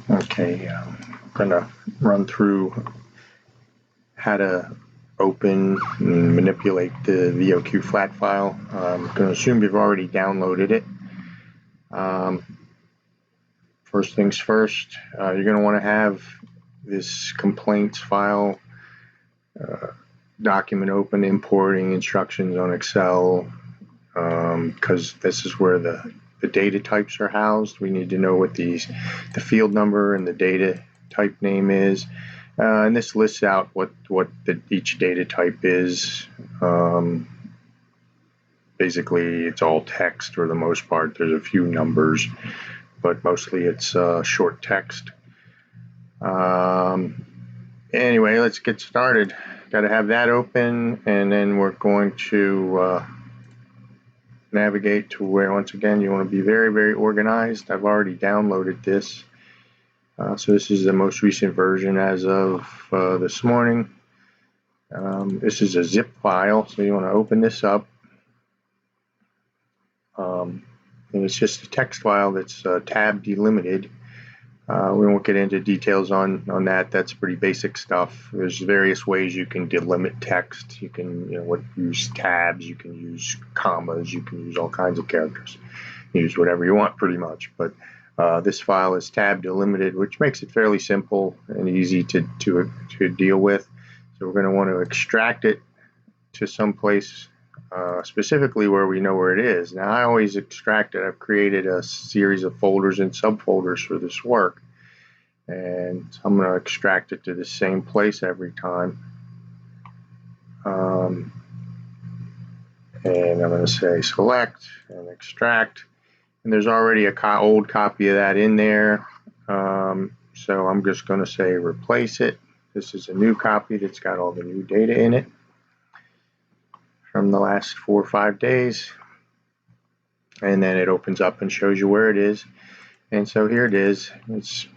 Okay, I'm gonna run through how to open and manipulate the VOQ flat file. I'm going to assume you've already downloaded it. First things first, you're going to want to have this complaints file document open, importing instructions on Excel, because this is where the data types are housed. We need to know what the field number and the data type name is. And this lists out what each data type is. Basically, it's all text for the most part. There's a few numbers, but mostly it's short text. Anyway, let's get started. Got to have that open, and then we're going to navigate to where, once again, you want to be very, very organized. I've already downloaded this. So this is the most recent version as of this morning. This is a zip file, so you want to open this up. And it's just a text file that's tab delimited. We won't get into details on that. That's pretty basic stuff. There's various ways you can delimit text. You can use tabs, you can use commas, you can use all kinds of characters. Use whatever you want pretty much. But this file is tab delimited, which makes it fairly simple and easy to deal with. So we're going to want to extract it to some place specifically where we know where it is. Now, I always extract it. I've created a series of folders and subfolders for this work, and so I'm going to extract it to the same place every time. And I'm going to say select and extract. And there's already an old copy of that in there, so I'm just going to say replace it. This is a new copy that's got all the new data in it from the last 4 or 5 days, and then it opens up and shows you where it is. And so here it is. It's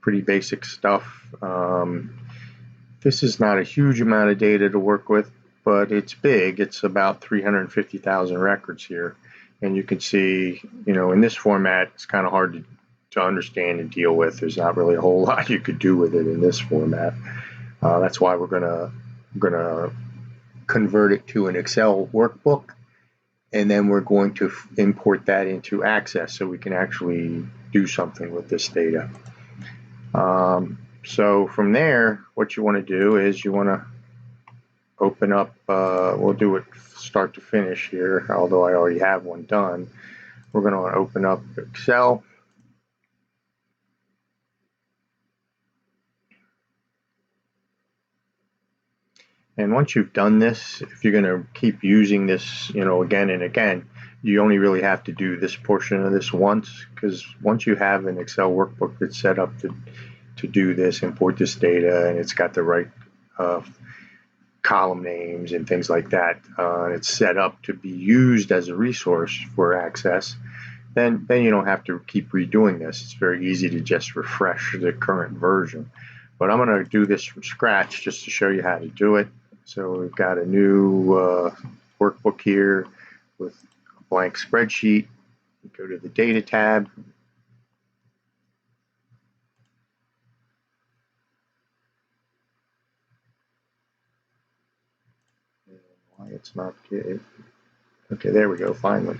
pretty basic stuff. This is not a huge amount of data to work with, but it's big. It's about 350,000 records here. And you can see, in this format, it's kind of hard to understand and deal with. There's not really a whole lot you could do with it in this format. That's why we're gonna convert it to an Excel workbook, and then we're going to import that into Access so we can actually do something with this data. So from there, what you want to do is you want to open up, we'll do it start to finish here, although I already have one done. We're going to open up Excel. And once you've done this, if you're going to keep using this, again and again, you only really have to do this portion of this once, because once you have an Excel workbook that's set up to do this, import this data, and it's got the right column names and things like that, and it's set up to be used as a resource for Access, then you don't have to keep redoing this. It's very easy to just refresh the current version. But I'm going to do this from scratch just to show you how to do it. So we've got a new workbook here with a blank spreadsheet. We go to the Data tab. Why it's not good. Okay, there we go, finally.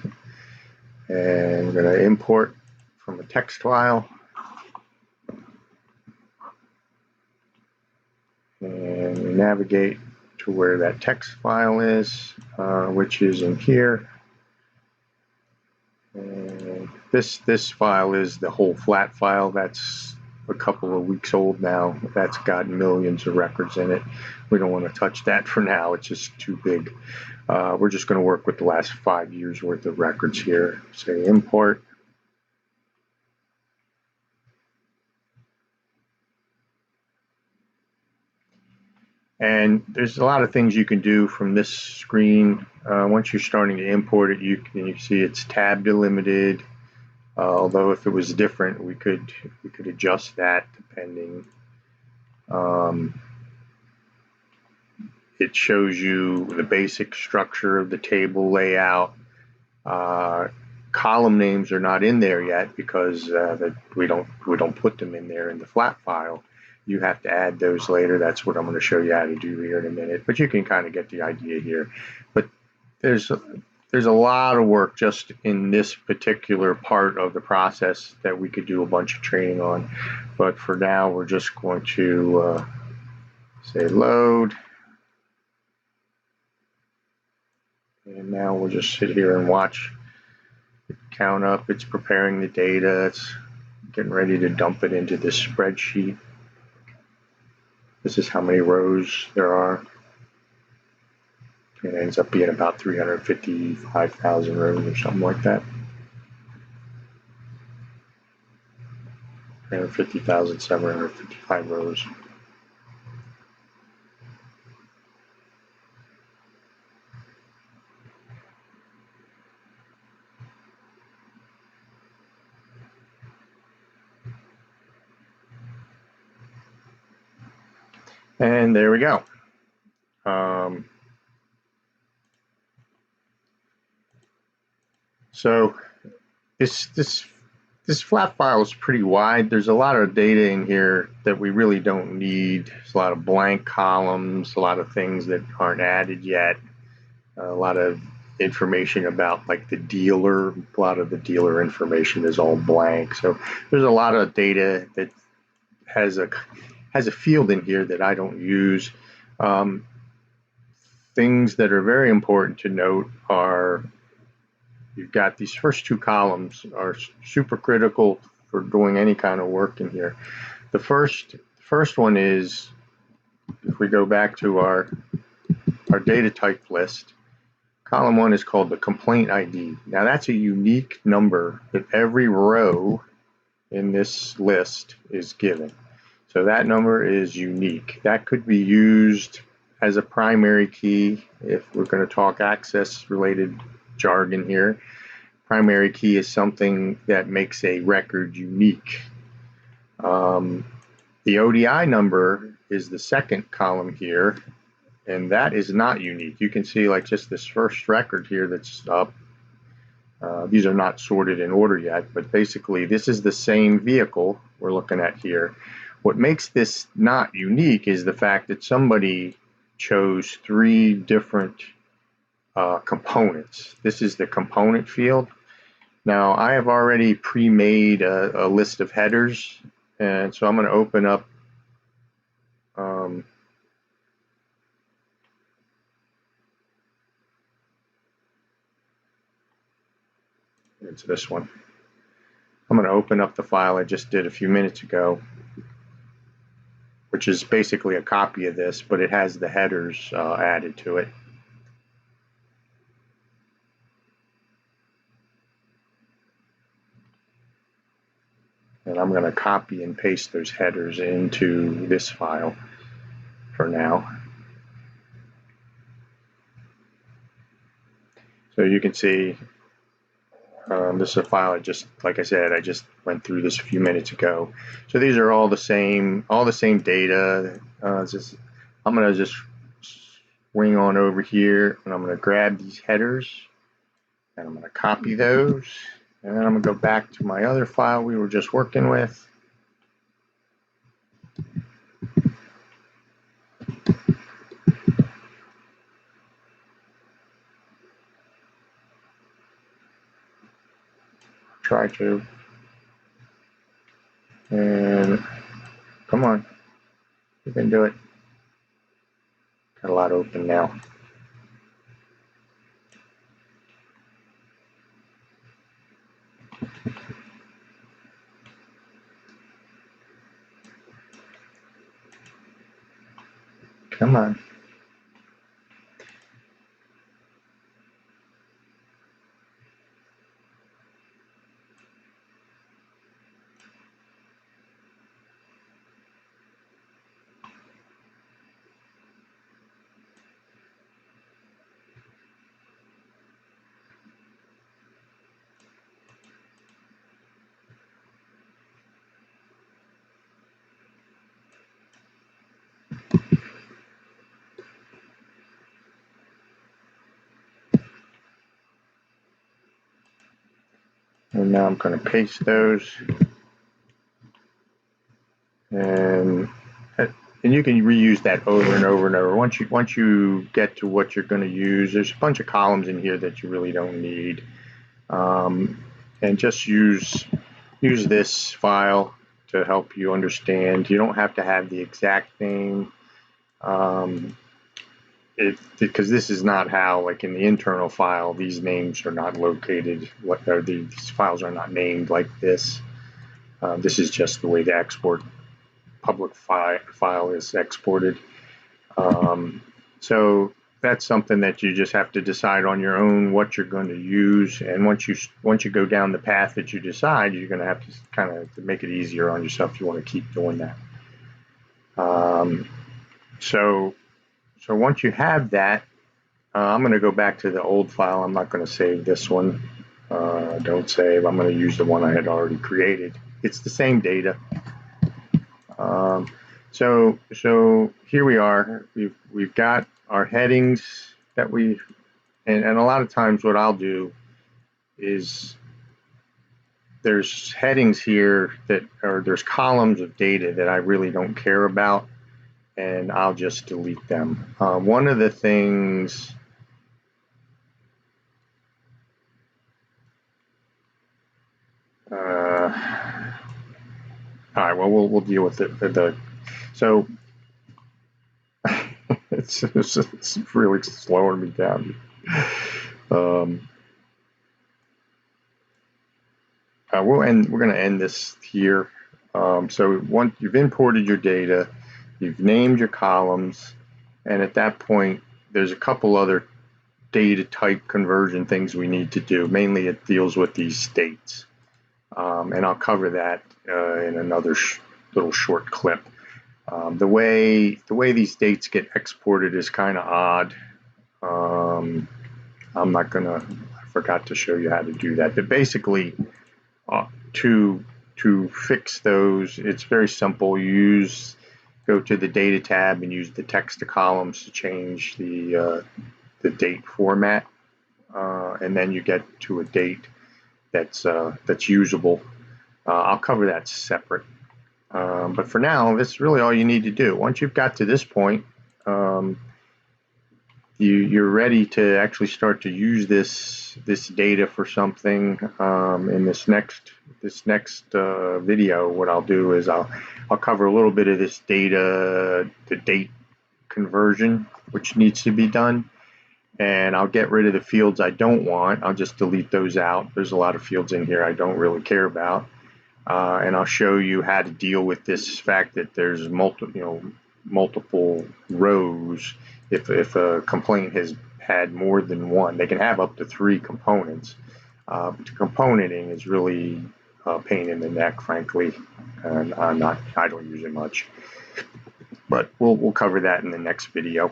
And we're going to import from a text file. And we navigate to where that text file is, which is in here. And this file is the whole flat file. That's a couple of weeks old now. That's got millions of records in it. We don't want to touch that for now. It's just too big. We're just going to work with the last 5 years worth of records here. Say import. And there's a lot of things you can do from this screen. Once you're starting to import it, you can see it's tab delimited. Although if it was different, we could adjust that depending. It shows you the basic structure of the table layout. column names are not in there yet because we don't put them in there in the flat file. You have to add those later. That's what I'm going to show you how to do here in a minute. But you can kind of get the idea here. But there's a lot of work just in this particular part of the process that we could do a bunch of training on. But for now, we're just going to say load. And now we'll just sit here and watch it count up. It's preparing the data. It's getting ready to dump it into this spreadsheet. This is how many rows there are. It ends up being about 355,000 rows or something like that. 350,755 rows. And there we go. So this flat file is pretty wide. There's a lot of data in here that we really don't need. There's a lot of blank columns, a lot of things that aren't added yet, a lot of information about like the dealer. A lot of the dealer information is all blank. So there's a lot of data that has a field in here that I don't use. Things that are very important to note are you've got these first two columns are super critical for doing any kind of work in here. The first one is, if we go back to our data type list, column 1 is called the complaint ID. Now that's a unique number that every row in this list is given. So that number is unique. That could be used as a primary key if we're going to talk access related jargon here. Primary key is something that makes a record unique. The ODI number is the second column here, and that is not unique. You can see like just this first record here that's up. These are not sorted in order yet, but basically this is the same vehicle we're looking at here. What makes this not unique is the fact that somebody chose 3 different components. This is the component field. Now I have already pre-made a list of headers, and so I'm going to open up it's this one. I'm going to open up the file I just did a few minutes ago, which is basically a copy of this, but it has the headers added to it. And I'm going to copy and paste those headers into this file for now. So you can see this is a file like I said, I just went through this a few minutes ago. So these are all the same data. I'm going to just swing on over here, and I'm going to grab these headers, and I'm going to copy those, and then I'm going to go back to my other file we were just working with. Try to. And come on, you can do it. Got a lot open now. Come on. And now I'm going to paste those. And you can reuse that over and over and over. Once you get to what you're going to use, there's a bunch of columns in here that you really don't need. And just use this file to help you understand. You don't have to have the exact name. Because this is not how, like in the internal file, these names are not located. These files are not named like this. This is just the way the export public file is exported. So that's something that you just have to decide on your own what you're going to use. And once you go down the path that you decide, you're going to have to kind of to make it easier on yourself if you want to keep doing that. So once you have that, I'm going to go back to the old file. I'm not going to save this one. Don't save. I'm going to use the one I had already created. It's the same data. So here we are. We've got our headings that and a lot of times what I'll do is there's headings here there's columns of data that I really don't care about, and I'll just delete them. One of the things all right, well, we'll deal with it. So it's really slowing me down. We're going to end this here. So once you've imported your data, you've named your columns, and at that point, there's a couple other data type conversion things we need to do. Mainly, it deals with these states, and I'll cover that in another little short clip. The way these dates get exported is kind of odd. I forgot to show you how to do that. But basically, to fix those, it's very simple. Go to the data tab and use the text to columns to change the date format, and then you get to a date that's usable. I'll cover that separate. But for now, that's really all you need to do. Once you've got to this point, you're ready to actually start to use this data for something. In this next video, what I'll do is I'll cover a little bit of this data to date conversion, which needs to be done. And I'll get rid of the fields I don't want. I'll just delete those out. There's a lot of fields in here I don't really care about. And I'll show you how to deal with this fact that there's multiple rows. If a complaint has had more than one, they can have up to 3 components. Componenting is really a pain in the neck, frankly, and I don't use it much. But we'll cover that in the next video.